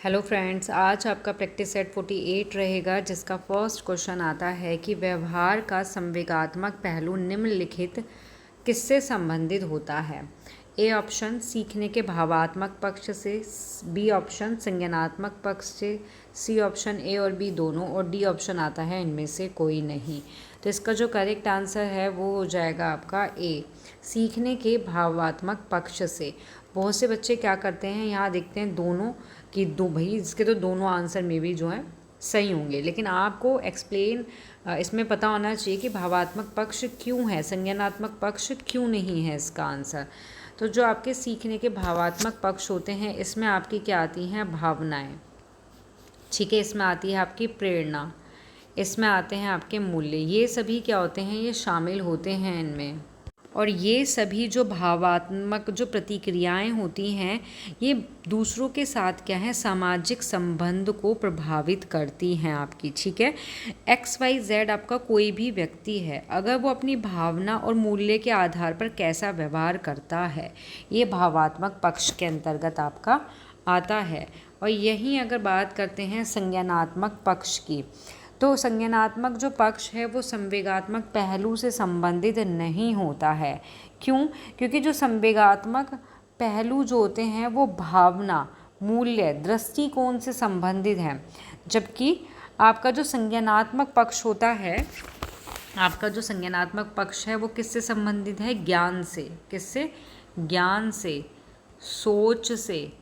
Hello friends, आज आपका practice set 48 रहेगा, जिसका फर्स्ट क्वेश्चन आता है कि व्यवहार का संवेगात्मक पहलू निम्नलिखित किससे संबंधित होता है। ए ऑप्शन सीखने के भावात्मक पक्ष से, बी ऑप्शन संज्ञानात्मक पक्ष से, सी ऑप्शन ए और बी दोनों, और डी ऑप्शन आता है इनमें से कोई नहीं। तो इसका जो करेक्ट आंसर है वो हो जाएगा आपका ए, सीखने के भावात्मक पक्ष से। बहुत से बच्चे क्या करते हैं, यहाँ देखते हैं दोनों कि दो भाई इसके तो दोनों आंसर में भी जो है सही होंगे, लेकिन आपको एक्सप्लेन इसमें पता होना चाहिए कि भावात्मक पक्ष क्यों है, संज्ञानात्मक पक्ष क्यों नहीं है इसका आंसर। तो जो आपके सीखने के भावात्मक पक्ष होते हैं, इसमें आपकी क्या आती हैं, भावनाएं, ठीक है, इसमें आती है आपकी प्रेरणा, इसमें आते हैं आपके मूल्य, ये सभी क्या होते हैं, ये शामिल होते हैं इनमें। और ये सभी जो भावात्मक जो प्रतिक्रियाएं होती हैं, ये दूसरों के साथ क्या है, सामाजिक संबंध को प्रभावित करती हैं आपकी, ठीक है। XYZ आपका कोई भी व्यक्ति है, अगर वो अपनी भावना और मूल्य के आधार पर कैसा व्यवहार करता है, ये भावात्मक पक्ष के अंतर्गत आपका आता है। और यहीं अगर बात करते हैं संज्ञानात्मक पक्ष की, तो संज्ञानात्मक जो पक्ष है वो संवेगात्मक पहलू से संबंधित नहीं होता है। क्यों? क्योंकि जो संवेगात्मक पहलू जो होते हैं वो भावना, मूल्य, दृष्टिकोण से संबंधित हैं, जबकि आपका जो संज्ञानात्मक पक्ष होता है, आपका जो संज्ञानात्मक पक्ष है वो किससे संबंधित है, ज्ञान से। किससे? ज्ञान से, सोच से,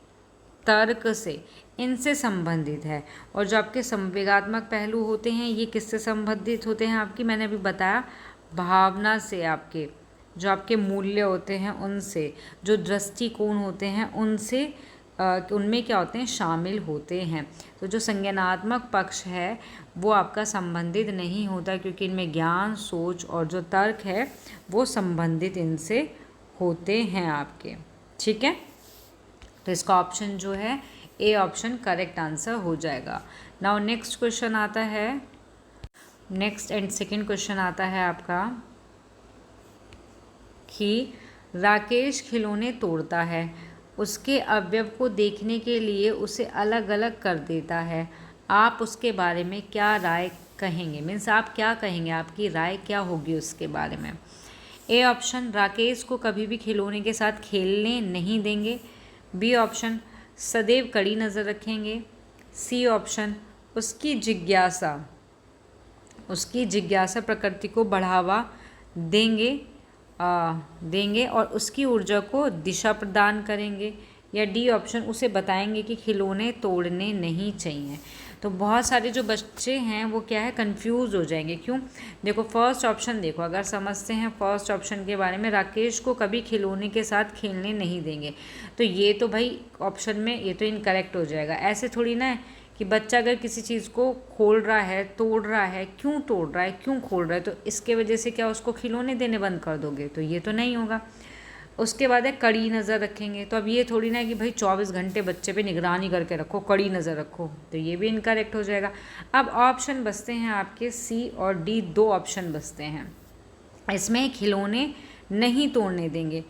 तर्क से, इनसे संबंधित है। और जो आपके संवेगात्मक पहलू होते हैं, ये किससे संबंधित होते हैं आपकी, मैंने अभी बताया, भावना से, आपके जो आपके मूल्य होते हैं उनसे, जो दृष्टिकोण होते हैं उनसे, उनमें क्या होते हैं, शामिल होते हैं। तो जो संज्ञानात्मक पक्ष है वो आपका संबंधित नहीं होता, क्योंकि इनमें ज्ञान, सोच और जो तर्क है वो संबंधित इनसे होते हैं आपके, ठीक है। तो इसका ऑप्शन जो है ए ऑप्शन करेक्ट आंसर हो जाएगा। नाउ नेक्स्ट क्वेश्चन आता है, नेक्स्ट एंड सेकंड क्वेश्चन आता है आपका कि राकेश खिलौने तोड़ता है, उसके अवयव को देखने के लिए उसे अलग अलग कर देता है, आप उसके बारे में क्या राय कहेंगे, मीन्स आप क्या कहेंगे, आपकी राय क्या होगी उसके बारे में। ए ऑप्शन राकेश को कभी भी खिलौने के साथ खेलने नहीं देंगे, बी ऑप्शन सदैव कड़ी नज़र रखेंगे, सी ऑप्शन उसकी जिज्ञासा प्रकृति को बढ़ावा देंगे और उसकी ऊर्जा को दिशा प्रदान करेंगे, या डी ऑप्शन उसे बताएंगे कि खिलौने तोड़ने नहीं चाहिए। तो बहुत सारे जो बच्चे हैं वो क्या है, कंफ्यूज हो जाएंगे। क्यों? देखो फर्स्ट ऑप्शन देखो, अगर समझते हैं फर्स्ट ऑप्शन के बारे में, राकेश को कभी खिलौने के साथ खेलने नहीं देंगे, तो ये तो भाई ऑप्शन में ये तो इनकरेक्ट हो जाएगा। ऐसे थोड़ी ना है कि बच्चा अगर किसी चीज़ को खोल रहा है, तोड़ रहा है, क्यों तोड़ रहा है, क्यों खोल रहा है, तो इसके वजह से क्या उसको खिलौने देने बंद कर दोगे, तो ये तो नहीं होगा। उसके बाद है कड़ी नज़र रखेंगे, तो अब ये थोड़ी ना है कि भाई 24 घंटे बच्चे पे निगरानी करके रखो, कड़ी नज़र रखो, तो ये भी इनकरेक्ट हो जाएगा। अब ऑप्शन बचते हैं आपके सी और डी, दो ऑप्शन बचते हैं। इसमें खिलौने नहीं तोड़ने देंगे,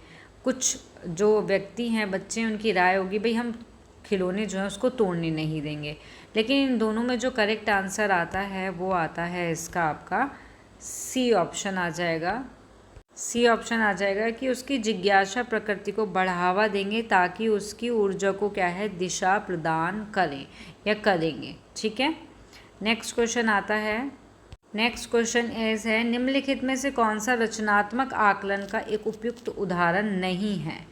कुछ जो व्यक्ति हैं, बच्चे, उनकी राय होगी भाई हम खिलौने जो है उसको तोड़ने नहीं देंगे, लेकिन इन दोनों में जो करेक्ट आंसर आता है वो आता है इसका आपका सी ऑप्शन आ जाएगा। सी ऑप्शन आ जाएगा कि उसकी जिज्ञासा प्रकृति को बढ़ावा देंगे ताकि उसकी ऊर्जा को क्या है, दिशा प्रदान करें या करेंगे, ठीक है। नेक्स्ट क्वेश्चन आता है, नेक्स्ट क्वेश्चन इज है निम्नलिखित में से कौन सा रचनात्मक आकलन का एक उपयुक्त उदाहरण नहीं है।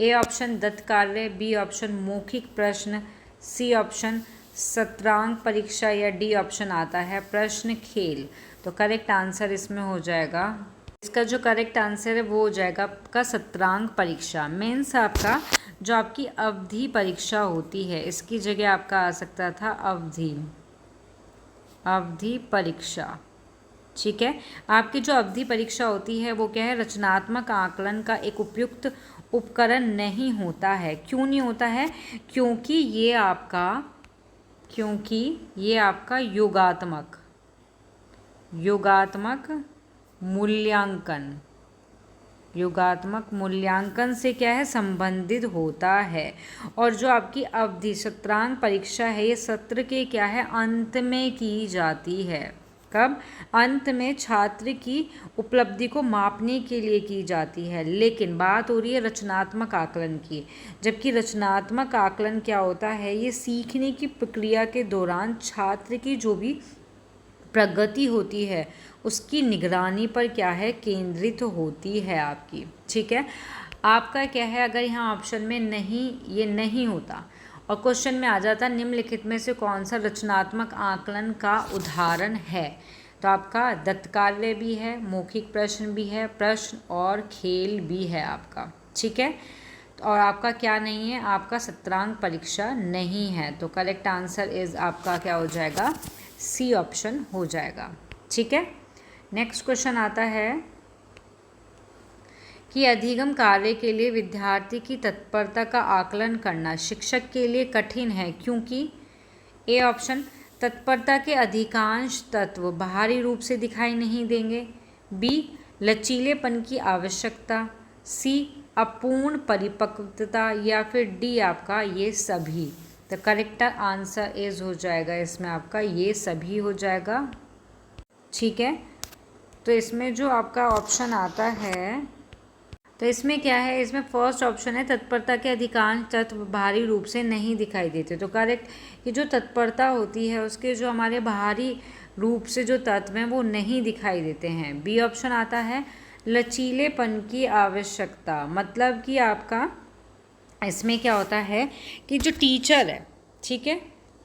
ए ऑप्शन दत्त कार्य, बी ऑप्शन मौखिक प्रश्न, सी ऑप्शन शतरंज परीक्षा, या डी ऑप्शन आता है प्रश्न खेल। तो करेक्ट आंसर इसमें हो जाएगा, इसका जो करेक्ट आंसर है वो हो जाएगा आपका शतरंज परीक्षा। मीन्स आपका जो आपकी अवधि परीक्षा होती है, इसकी जगह आपका आ सकता था अवधि परीक्षा, ठीक है। आपकी जो अवधि परीक्षा होती है वो क्या है, रचनात्मक आकलन का एक उपयुक्त उपकरण नहीं होता है। क्यों नहीं होता है? क्योंकि ये आपका योगात्मक मूल्यांकन योगात्मक मूल्यांकन से क्या है, संबंधित होता है। और जो आपकी अवधि सत्रांत परीक्षा है ये सत्र के क्या है, अंत में की जाती है। कब? अंत में छात्र की उपलब्धि को मापने के लिए की जाती है। लेकिन बात हो रही है रचनात्मक आकलन की, जबकि रचनात्मक आकलन क्या होता है, ये सीखने की प्रक्रिया के दौरान छात्र की जो भी प्रगति होती है उसकी निगरानी पर क्या है, केंद्रित होती है आपकी। ठीक है, आपका क्या है, अगर यहाँ ऑप्शन में नहीं, ये नहीं होता और क्वेश्चन में आ जाता निम्नलिखित में से कौन सा रचनात्मक आकलन का उदाहरण है, तो आपका दत्तकार्य भी है, मौखिक प्रश्न भी है, प्रश्न और खेल भी है आपका। ठीक है, और आपका क्या नहीं है, आपका सत्रांत परीक्षा नहीं है। तो करेक्ट आंसर इज आपका क्या हो जाएगा, सी ऑप्शन हो जाएगा। ठीक है, नेक्स्ट क्वेश्चन आता है कि अधिगम कार्य के लिए विद्यार्थी की तत्परता का आकलन करना शिक्षक के लिए कठिन है क्योंकि ए ऑप्शन, तत्परता के अधिकांश तत्व बाहरी रूप से दिखाई नहीं देंगे, बी, लचीलेपन की आवश्यकता, सी, अपूर्ण परिपक्वता, या फिर डी आपका ये सभी। तो करेक्ट आंसर इज हो जाएगा इसमें आपका ये सभी हो जाएगा। ठीक है, तो इसमें जो आपका ऑप्शन आता है, तो इसमें क्या है, इसमें फर्स्ट ऑप्शन है तत्परता के अधिकांश तत्व बाहरी रूप से नहीं दिखाई देते। तो करेक्ट कि जो तत्परता होती है उसके जो हमारे बाहरी रूप से जो तत्व हैं वो नहीं दिखाई देते हैं। बी ऑप्शन आता है लचीलेपन की आवश्यकता, मतलब कि आपका इसमें क्या होता है कि जो टीचर है, ठीक है,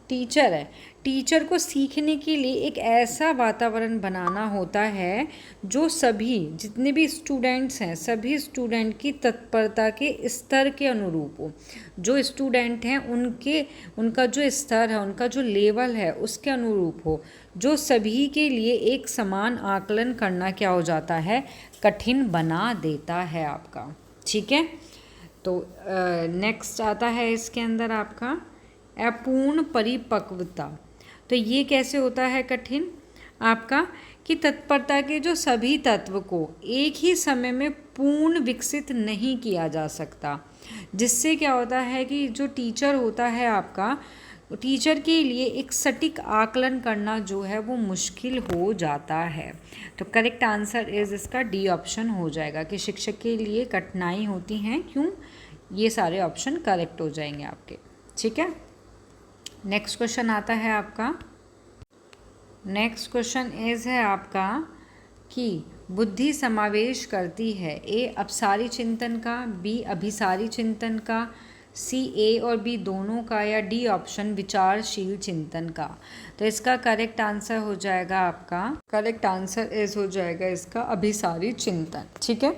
टीचर है, टीचर को सीखने के लिए एक ऐसा वातावरण बनाना होता है जो सभी जितने भी स्टूडेंट्स हैं सभी स्टूडेंट की तत्परता के स्तर के अनुरूप हो। जो स्टूडेंट हैं उनका जो स्तर है, उनका जो लेवल है उसके अनुरूप हो, जो सभी के लिए एक समान आकलन करना क्या हो जाता है, कठिन बना देता है आपका। ठीक है, तो नेक्स्ट आता है इसके अंदर आपका अपूर्ण परिपक्वता। तो ये कैसे होता है कठिन आपका, कि तत्परता के जो सभी तत्व को एक ही समय में पूर्ण विकसित नहीं किया जा सकता, जिससे क्या होता है कि जो टीचर होता है आपका, टीचर के लिए एक सटीक आकलन करना जो है वो मुश्किल हो जाता है। तो करेक्ट आंसर इज इसका डी ऑप्शन हो जाएगा कि शिक्षक के लिए कठिनाई होती हैं। क्यों? ये सारे ऑप्शन करेक्ट हो जाएंगे आपके। ठीक है, नेक्स्ट क्वेश्चन आता है आपका, नेक्स्ट क्वेश्चन इज है आपका कि बुद्धि समावेश करती है ए अपसारी चिंतन का, बी अभिसारी चिंतन का, सी ए और बी दोनों का, या डी ऑप्शन विचारशील चिंतन का। तो इसका करेक्ट आंसर हो जाएगा आपका, करेक्ट आंसर इज हो जाएगा इसका अभिसारी चिंतन। ठीक है,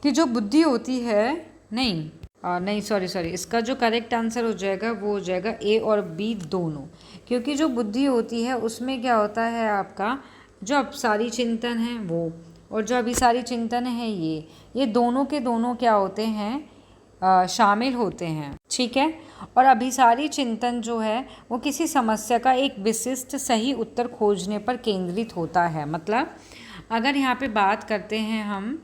कि जो बुद्धि होती है, नहीं सॉरी इसका जो करेक्ट आंसर हो जाएगा वो हो जाएगा ए और बी दोनों, क्योंकि जो बुद्धि होती है उसमें क्या होता है आपका, जो अपसारी चिंतन है वो और जो अभिसारी चिंतन है ये दोनों के दोनों क्या होते हैं, शामिल होते हैं। ठीक है, और अभिसारी चिंतन जो है वो किसी समस्या का एक विशिष्ट सही उत्तर खोजने पर केंद्रित होता है। मतलब अगर यहाँ पे बात करते हैं हम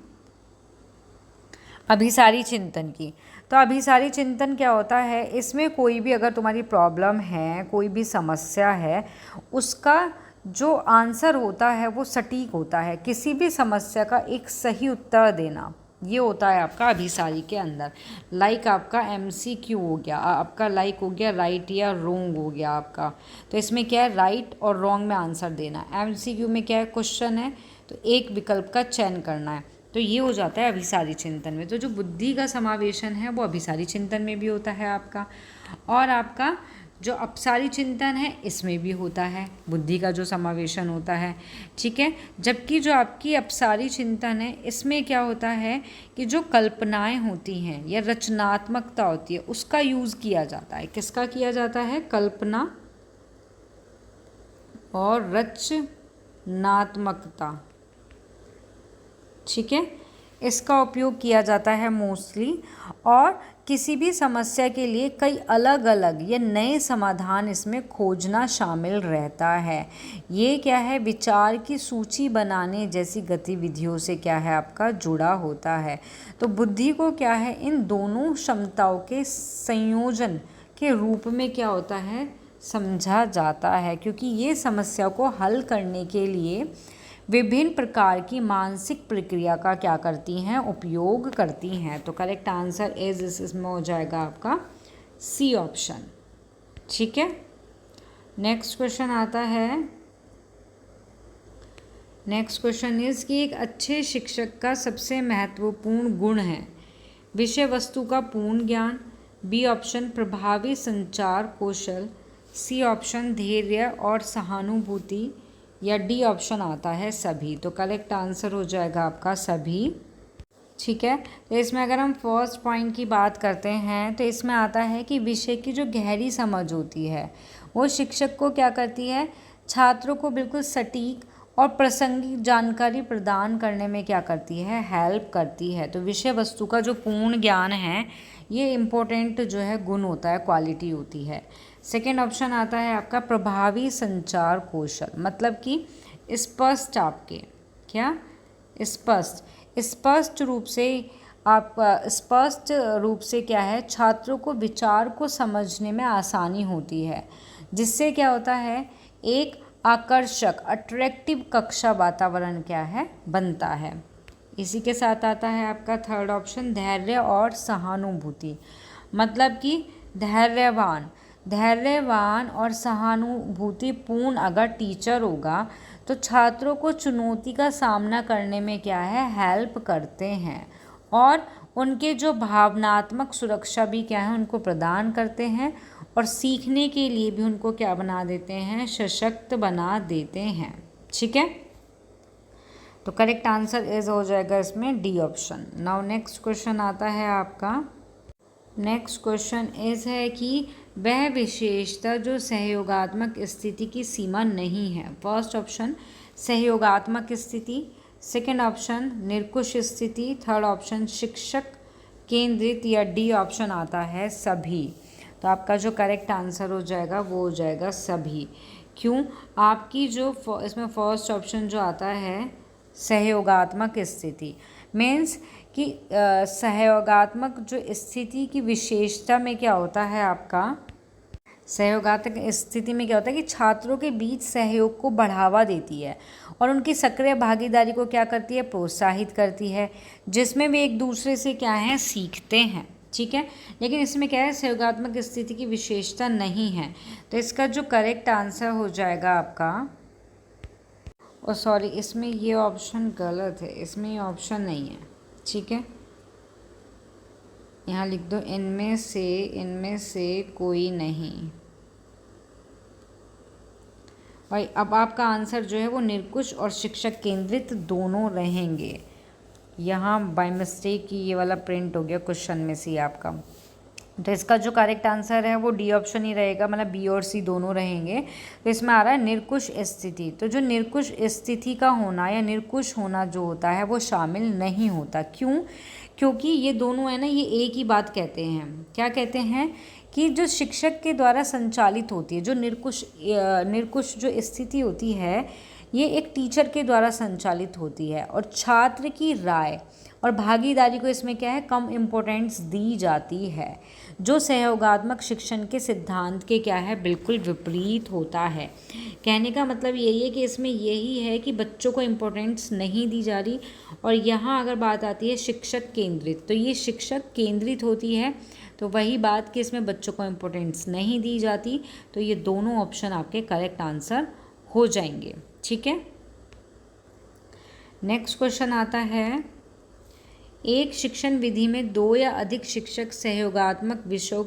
अभिसारी चिंतन की, तो अभिसारी चिंतन क्या होता है, इसमें कोई भी अगर तुम्हारी प्रॉब्लम है, कोई भी समस्या है, उसका जो आंसर होता है वो सटीक होता है, किसी भी समस्या का एक सही उत्तर देना, ये होता है आपका अभिसारी के अंदर। लाइक आपका MCQ हो गया, आपका लाइक हो गया राइट या रॉन्ग हो गया आपका। तो इसमें क्या है, राइट और रॉन्ग में आंसर देना। MCQ में क्या है, क्वेश्चन है तो एक विकल्प का चयन करना है, तो ये हो जाता है अभिसारी चिंतन में। तो जो बुद्धि का समावेशन है वो अभिसारी चिंतन में भी होता है आपका, और आपका जो अपसारी चिंतन है इसमें भी होता है, बुद्धि का जो समावेशन होता है। ठीक है, जबकि जो आपकी अपसारी चिंतन है इसमें क्या होता है कि जो कल्पनाएं होती हैं या रचनात्मकता होती है उसका यूज़ किया जाता है। किसका किया जाता है, कल्पना और रचनात्मकता। ठीक है, इसका उपयोग किया जाता है मोस्टली, और किसी भी समस्या के लिए कई अलग अलग या नए समाधान इसमें खोजना शामिल रहता है। ये क्या है, विचार की सूची बनाने जैसी गतिविधियों से क्या है आपका जुड़ा होता है। तो बुद्धि को क्या है, इन दोनों क्षमताओं के संयोजन के रूप में क्या होता है, समझा जाता है, क्योंकि ये समस्या को हल करने के लिए विभिन्न प्रकार की मानसिक प्रक्रिया का क्या करती हैं, उपयोग करती हैं। तो करेक्ट आंसर इसमें हो जाएगा आपका सी ऑप्शन। ठीक है, नेक्स्ट क्वेश्चन आता है। नेक्स्ट क्वेश्चन इज कि एक अच्छे शिक्षक का सबसे महत्वपूर्ण गुण है विषय वस्तु का पूर्ण ज्ञान, बी ऑप्शन प्रभावी संचार कौशल, सी ऑप्शन धैर्य और सहानुभूति, या डी ऑप्शन आता है सभी। तो करेक्ट आंसर हो जाएगा आपका सभी। ठीक है, तो इसमें अगर हम फर्स्ट पॉइंट की बात करते हैं तो इसमें आता है कि विषय की जो गहरी समझ होती है वो शिक्षक को क्या करती है, छात्रों को बिल्कुल सटीक और प्रासंगिक जानकारी प्रदान करने में क्या करती है, हेल्प करती है। तो विषय वस्तु का जो पूर्ण ज्ञान है ये इम्पोर्टेंट जो है गुण होता है, क्वालिटी होती है। सेकेंड ऑप्शन आता है आपका प्रभावी संचार कौशल, मतलब कि स्पष्ट, आपके क्या स्पष्ट रूप से आप स्पष्ट रूप से क्या है, छात्रों को विचार को समझने में आसानी होती है, जिससे क्या होता है, एक आकर्षक अट्रैक्टिव कक्षा वातावरण क्या है, बनता है। इसी के साथ आता है आपका थर्ड ऑप्शन धैर्य और सहानुभूति, मतलब कि धैर्यवान और सहानुभूतिपूर्ण अगर टीचर होगा तो छात्रों को चुनौती का सामना करने में क्या है, हेल्प करते हैं, और उनके जो भावनात्मक सुरक्षा भी क्या है उनको प्रदान करते हैं, और सीखने के लिए भी उनको क्या बना देते हैं, सशक्त बना देते हैं। ठीक है, तो करेक्ट आंसर हो जाएगा इसमें D option. Now next question आता है आपका। नेक्स्ट क्वेश्चन है कि वह विशेषता जो सहयोगात्मक स्थिति की सीमा नहीं है। फर्स्ट ऑप्शन सहयोगात्मक स्थिति, सेकंड ऑप्शन निरंकुश स्थिति, थर्ड ऑप्शन शिक्षक केंद्रित, या डी ऑप्शन आता है सभी। तो आपका जो करेक्ट आंसर हो जाएगा वो हो जाएगा सभी। क्यों, आपकी जो इसमें फर्स्ट ऑप्शन जो आता है सहयोगात्मक स्थिति मीन्स कि सहयोगात्मक जो स्थिति की विशेषता में क्या होता है आपका, सहयोगात्मक स्थिति में क्या होता है कि छात्रों के बीच सहयोग को बढ़ावा देती है और उनकी सक्रिय भागीदारी को क्या करती है, प्रोत्साहित करती है, जिसमें वे एक दूसरे से क्या है, सीखते हैं। ठीक है, लेकिन इसमें क्या है, सहयोगात्मक स्थिति की विशेषता नहीं है। तो इसका जो करेक्ट आंसर हो जाएगा आपका, और सॉरी इसमें ये ऑप्शन गलत है, इसमें ये ऑप्शन नहीं है। ठीक है, यहाँ लिख दो इनमें से कोई नहीं। भाई अब आपका आंसर जो है वो निरंकुश और शिक्षक केंद्रित दोनों रहेंगे। यहाँ बाय मिस्टेक ये वाला प्रिंट हो गया क्वेश्चन में से आपका, तो इसका जो करेक्ट आंसर है वो डी ऑप्शन ही रहेगा, मतलब बी और सी दोनों रहेंगे। तो इसमें आ रहा है निरंकुश स्थिति। तो जो निरंकुश स्थिति का होना या निरंकुश होना जो होता है वो शामिल नहीं होता। क्यों, क्योंकि ये दोनों है ना, ये एक ही बात कहते हैं। क्या कहते हैं कि जो शिक्षक के द्वारा संचालित होती है, जो निरंकुश जो स्थिति होती है ये एक टीचर के द्वारा संचालित होती है, और छात्र की राय और भागीदारी को इसमें क्या है, कम इम्पोर्टेंस दी जाती है, जो सहयोगात्मक शिक्षण के सिद्धांत के क्या है, बिल्कुल विपरीत होता है। कहने का मतलब यही है कि इसमें यही है कि बच्चों को इम्पोर्टेंस नहीं दी जा रही, और यहाँ अगर बात आती है शिक्षक केंद्रित, तो ये शिक्षक केंद्रित होती है, तो वही बात कि इसमें बच्चों को इम्पोर्टेंस नहीं दी जाती। तो ये दोनों ऑप्शन आपके करेक्ट आंसर हो जाएंगे। ठीक है, नेक्स्ट क्वेश्चन आता है, एक शिक्षण विधि में 2 या अधिक शिक्षक सहयोगात्मक विषयों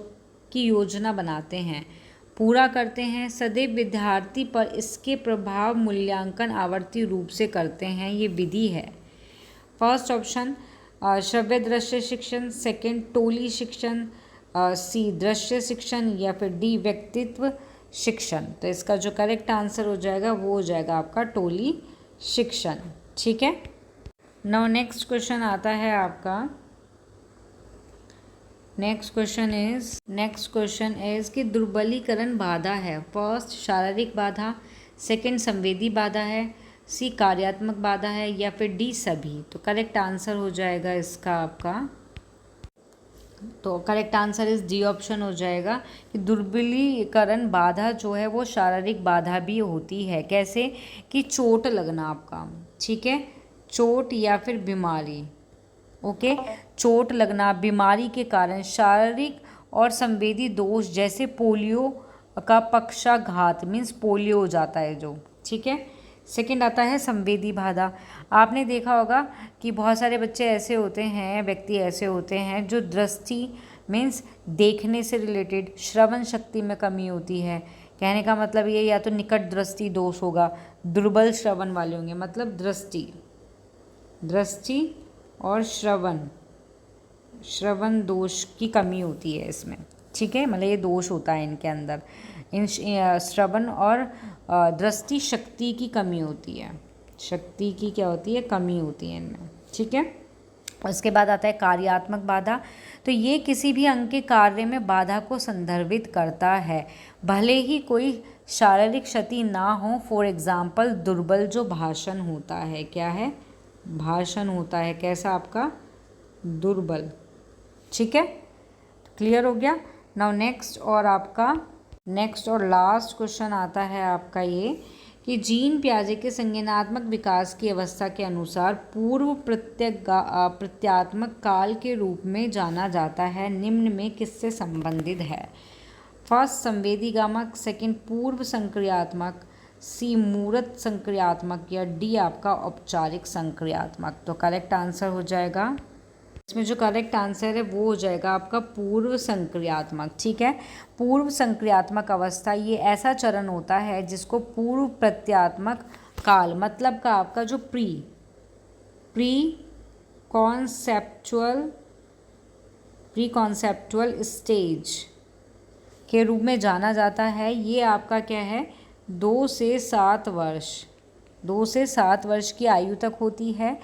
की योजना बनाते हैं, पूरा करते हैं, सदैव विद्यार्थी पर इसके प्रभाव मूल्यांकन आवर्ती रूप से करते हैं, ये विधि है। फर्स्ट ऑप्शन श्रव्य दृश्य शिक्षण, सेकंड टोली शिक्षण, सी दृश्य शिक्षण, या फिर डी व्यक्तित्व शिक्षण। तो इसका जो करेक्ट आंसर हो जाएगा वो हो जाएगा आपका टोली शिक्षण। ठीक है, नाउ नेक्स्ट क्वेश्चन आता है आपका, नेक्स्ट क्वेश्चन इज कि दुर्बलीकरण बाधा है। फर्स्ट शारीरिक बाधा, सेकंड संवेदी बाधा है, सी कार्यात्मक बाधा है, या फिर डी सभी। तो करेक्ट आंसर हो जाएगा इसका आपका, तो करेक्ट आंसर इस डी ऑप्शन हो जाएगा कि दुर्बलीकरण बाधा जो है वो शारीरिक बाधा भी होती है। कैसे कि चोट लगना आपका, ठीक है, चोट या फिर बीमारी, ओके, चोट लगना, बीमारी के कारण शारीरिक और संवेदी दोष, जैसे पोलियो का पक्षाघात मीन्स पोलियो हो जाता है जो, ठीक है। सेकंड आता है संवेदी बाधा। आपने देखा होगा कि बहुत सारे बच्चे ऐसे होते हैं, व्यक्ति ऐसे होते हैं जो दृष्टि मीन्स देखने से रिलेटेड, श्रवण शक्ति में कमी होती है। कहने का मतलब ये या तो निकट दृष्टि दोष होगा, दुर्बल श्रवण वाले होंगे, मतलब दृष्टि और श्रवण दोष की कमी होती है इसमें, ठीक है, मतलब ये दोष होता है इनके अंदर, इन श्रवण और दृष्टि शक्ति की कमी होती है, शक्ति की क्या होती है, कमी होती है इनमें, ठीक है। उसके बाद आता है कार्यात्मक बाधा। तो ये किसी भी अंग के कार्य में बाधा को संदर्भित करता है, भले ही कोई शारीरिक क्षति ना हो। फॉर एग्जाम्पल दुर्बल जो भाषण होता है, क्या है, भाषण होता है, कैसा आपका, दुर्बल, ठीक है, क्लियर हो गया। नाउ नेक्स्ट और लास्ट क्वेश्चन आता है आपका ये कि जीन पियाजे के संज्ञानात्मक विकास की अवस्था के अनुसार पूर्व प्रत्यात्मक काल के रूप में जाना जाता है, निम्न में किससे संबंधित है। फर्स्ट संवेदीगामक, सेकंड पूर्व संक्रियात्मक, सी मूर्त संक्रियात्मक, या डी आपका औपचारिक संक्रियात्मक। तो करेक्ट आंसर हो जाएगा, इसमें जो करेक्ट आंसर है वो हो जाएगा आपका पूर्व संक्रियात्मक, ठीक है। पूर्व संक्रियात्मक अवस्था ये ऐसा चरण होता है जिसको पूर्व प्रत्यात्मक काल, मतलब का आपका जो प्री कॉन्सेप्चुअल स्टेज के रूप में जाना जाता है। ये आपका क्या है, 2 से 7 वर्ष की आयु तक होती है।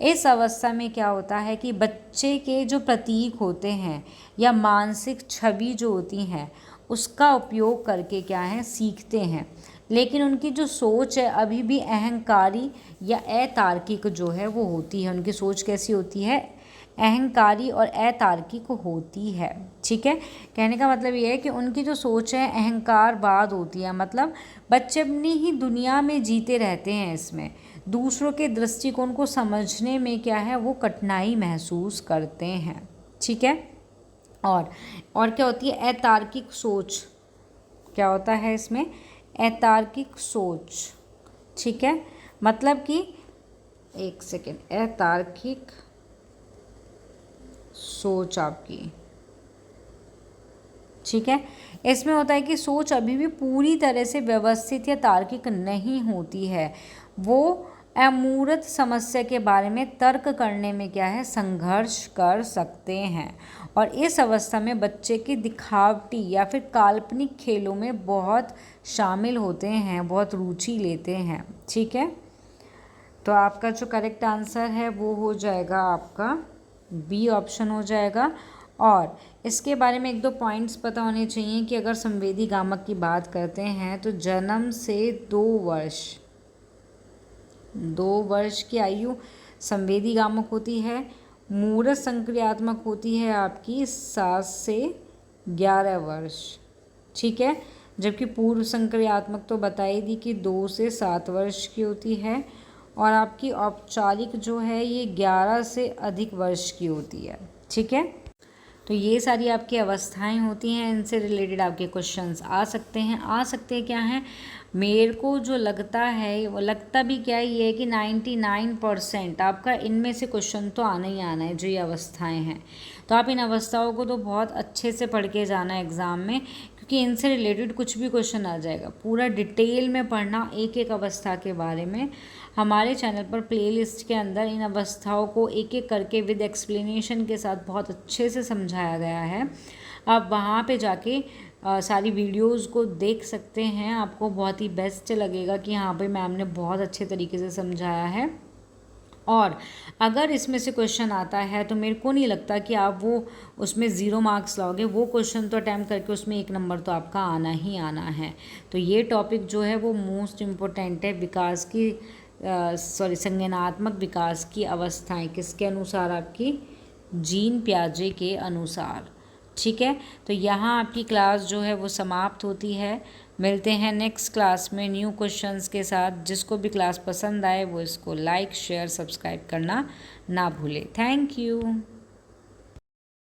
इस अवस्था में क्या होता है कि बच्चे के जो प्रतीक होते हैं या मानसिक छवि जो होती हैं उसका उपयोग करके क्या है, सीखते हैं, लेकिन उनकी जो सोच है अभी भी अहंकारी या अतार्किक जो है वो होती है। उनकी सोच कैसी होती है, अहंकारी और अतार्किक होती है, ठीक है। कहने का मतलब ये है कि उनकी जो सोच है अहंकारवाद होती है, मतलब बच्चे अपनी ही दुनिया में जीते रहते हैं, इसमें दूसरों के दृष्टिकोण को समझने में क्या है वो कठिनाई महसूस करते हैं, ठीक है। और क्या होती है, अतार्किक सोच, क्या होता है इसमें, अतार्किक सोच, ठीक है, मतलब कि एक सेकेंड, अतार्किक सोच आपकी, ठीक है। इसमें होता है कि सोच अभी भी पूरी तरह से व्यवस्थित या तार्किक नहीं होती है। वो अमूर्त समस्या के बारे में तर्क करने में क्या है, संघर्ष कर सकते हैं, और इस अवस्था में बच्चे की दिखावटी या फिर काल्पनिक खेलों में बहुत शामिल होते हैं, बहुत रुचि लेते हैं, ठीक है। तो आपका जो करेक्ट आंसर है वो हो जाएगा आपका बी ऑप्शन हो जाएगा। और इसके बारे में 1-2 पॉइंट्स पता होने चाहिए कि अगर संवेदी गामक की बात करते हैं तो जन्म से 2 वर्ष की आयु संवेदी गामक होती है। मूर्त संक्रियात्मक होती है आपकी 7 से 11 वर्ष, ठीक है, जबकि पूर्व संक्रियात्मक तो बताई दी कि 2 से 7 वर्ष की होती है, और आपकी औपचारिक जो है ये 11 से अधिक वर्ष की होती है, ठीक है। तो ये सारी आपकी अवस्थाएं होती हैं, इनसे रिलेटेड आपके क्वेश्चंस आ सकते हैं क्या हैं, मेरे को जो लगता है वो लगता भी क्या ये है कि 99% आपका इनमें से क्वेश्चन तो आना ही आना है, जो ये अवस्थाएं हैं। तो आप इन अवस्थाओं को तो बहुत अच्छे से पढ़ के जाना एग्ज़ाम में, क्योंकि इनसे रिलेटेड कुछ भी क्वेश्चन आ जाएगा। पूरा डिटेल में पढ़ना एक एक अवस्था के बारे में। हमारे चैनल पर प्लेलिस्ट के अंदर इन अवस्थाओं को एक एक करके विद एक्सप्लेनेशन के साथ बहुत अच्छे से समझाया गया है। आप वहाँ पे जाके सारी वीडियोस को देख सकते हैं, आपको बहुत ही बेस्ट लगेगा कि हाँ भाई मैम ने बहुत अच्छे तरीके से समझाया है। और अगर इसमें से क्वेश्चन आता है तो मेरे को नहीं लगता कि आप वो उसमें 0 मार्क्स लाओगे। वो क्वेश्चन तो अटैम्प्ट करके उसमें 1 नंबर तो आपका आना ही आना है। तो ये टॉपिक जो है वो मोस्ट इम्पोर्टेंट है। विकास की संज्ञानात्मक विकास की अवस्थाएं किसके अनुसार? आपकी जीन पियाजे के अनुसार। ठीक है, तो यहाँ आपकी क्लास जो है वो समाप्त होती है। मिलते हैं नेक्स्ट क्लास में न्यू क्वेश्चंस के साथ। जिसको भी क्लास पसंद आए वो इसको लाइक शेयर सब्सक्राइब करना ना भूले। Thank you.